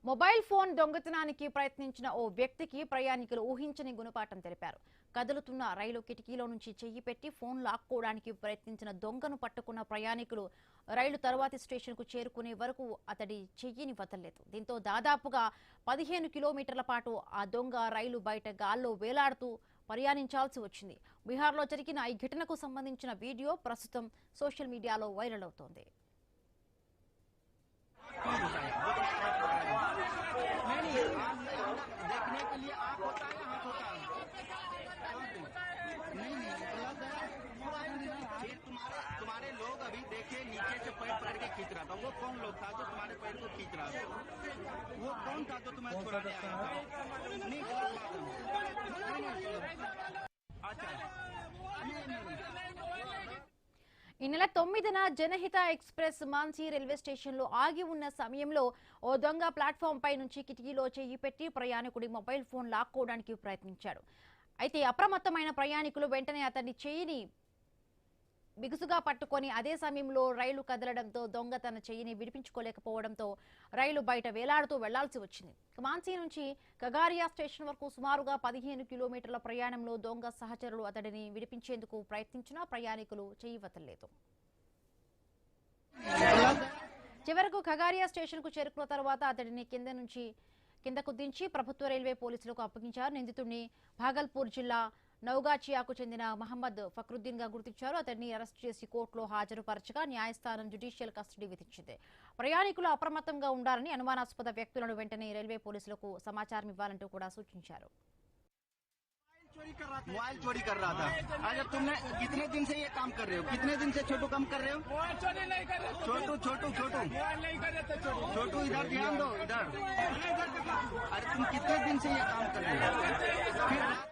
Mobile phone దొంగతనానికి ప్రయత్నించిన ఓ వ్యక్తికి ప్రయాణికులు ఊహించని గుణపాఠం తెలిపారు. కదులుతున్న రైలు కిటికీలో నుంచి చెయ్యి పెట్టి ఫోన్ లాక్కోవడానికి ప్రయత్నించిన దొంగను పట్టుకున్న ప్రయాణికులు రైలు తర్వాతి స్టేషన్కు చేరుకునే వరకు అతడి చెయ్యిని వదలలేదు. దీంతో దాదాపుగా 15 కిలోమీటర్ల పాటు ఆ దొంగ రైలు బయట గాల్లో వేలాడుతూ ప్రయాణించాల్సి వచ్చింది. బీహార్లో జరిగిన ఈ ఘటనకు సంబంధించిన వీడియో ప్రస్తుతం సోషల్ మీడియాలో వైరల్ అవుతోంది. देखने के लिए आँख होता है, हाथ होता है। नहीं गलत है। तुम्हारे लोग अभी देखिए नीचे से पैर पकड़ के खींच रहा था। वो कौन लोग था जो तुम्हारे पैर को खींच रहा था? वो कौन था जो तुम्हें छुड़ाने आया था? नहीं गलत बात है। अच्छा ఈ నెల 9న జనహిత ఎక్స్ప్రెస్ మాన్సీ రైల్వే స్టేషన్లో ఆగి ఉన్న సమయంలో ఓ దొంగ ప్లాట్ఫామ్ పై నుంచి కిటికీలో చెయ్యి పెట్టి ప్రయాణికుడి మొబైల్ ఫోన్ లాక్కోవడానికి ప్రయత్నించాడు. అయితే అప్రమత్తమైన ప్రయాణికులు వెంటనే అతని చెయ్యిని బిగుసుగా పట్టుకొని అదే సమయంలో రైలు కదలడంతో దొంగ తన చెయ్యిని విడిపించుకోలేకపోవడంతో రైలు బయట వేలాడుతూ వెళ్లాల్సి వచ్చింది. మాన్సీ నుంచి కగారియా స్టేషన్ వరకు సుమారుగా 15 కిలోమీటర్ల ప్రయాణంలో దొంగ సహచరులు అతడిని విడిపించేందుకు ప్రయత్నించినా ప్రయాణికులు చెయ్యి వదలలేదు. చివరకు ఖగారియా స్టేషన్ కు చేరుకున్న తర్వాత అతడిని కిందకు దించి ప్రభుత్వ రైల్వే పోలీసులకు అప్పగించారు. నిందితుడిని భాగల్పూర్ జిల్లా నౌగాచియాకు చెందిన మహమ్మద్ ఫక్రుద్దీన్ గా గుర్తించారు. అతడిని అరెస్ట్ చేసి కోర్టులో హాజరుపరచగా న్యాయస్థానం జ్యుడిషియల్ కస్టడీ విధించింది. ప్రయాణికులు అప్రమత్తంగా ఉండాలని, అనుమానాస్పద వ్యక్తులను వెంటనే రైల్వే పోలీసులకు సమాచారం ఇవ్వాలంటూ కూడా సూచించారు. मोबाइल चोरी कर रहा था। आज तुमने कितने दिन से ये काम कर रहे हो? कितने दिन से छोटू काम कर रहे हो? छोटू इधर ध्यान दो, इधर। अरे तुम कितने दिन से ये काम कर रहे हो?